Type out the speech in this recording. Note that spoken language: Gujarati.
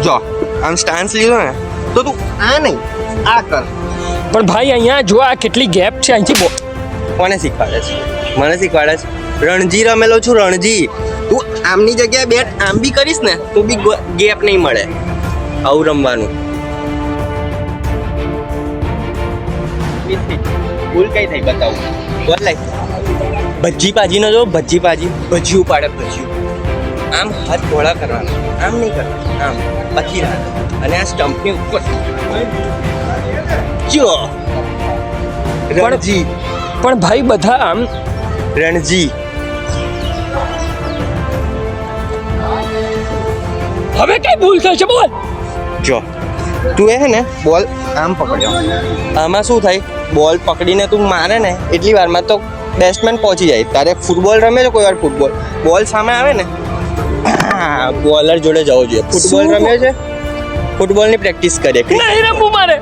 જો આમ સ્ટાન્સ લીધો ને તો તું આ નહીં આ કર. પણ ભાઈ અહીંયા જો આ કેટલી ગેપ છે અહીંથી કોને શીખવાડે છે? મને શીખવાડે છે. રણજી રમેલો છું રણજી. તું આમની જગ્યાએ બેટ આમ બી કરીશ ને તો બી ગેપ નહીં મળે. આવું રમવાનું. ભૂલ કઈ થઈ બતાવું. બોલ લાઈ ભજી પાજીનો જો ભજી પાજી ભજીયું પાડે ભજીયું. આમ હાથ ઘોડા કરવાના, આમ નહીં કરવાનું, આમ પછી રાખે અને આ સ્ટમ્પની ઉપર જો રણજી. પણ ભાઈ બધા આમ રણજી. હવે કઈ ભૂલ થઈ છે બોલ. જો તું હે ને બોલ આમ પકડ્યો, આમાં શું થાય? બોલ પકડીને તું મારે ને એટલી વારમાં તો બેટ્સમેન પહોંચી જાય. તારે ફૂટબોલ રમે છે કોઈ વાર? ફૂટબોલ બોલ સામે આવે ને બોલર જોડે જવો જોઈએ. ફૂટબોલ રમ્યો છે? ફૂટબોલની પ્રેક્ટિસ કરીએ. નહીં રમવું મારે.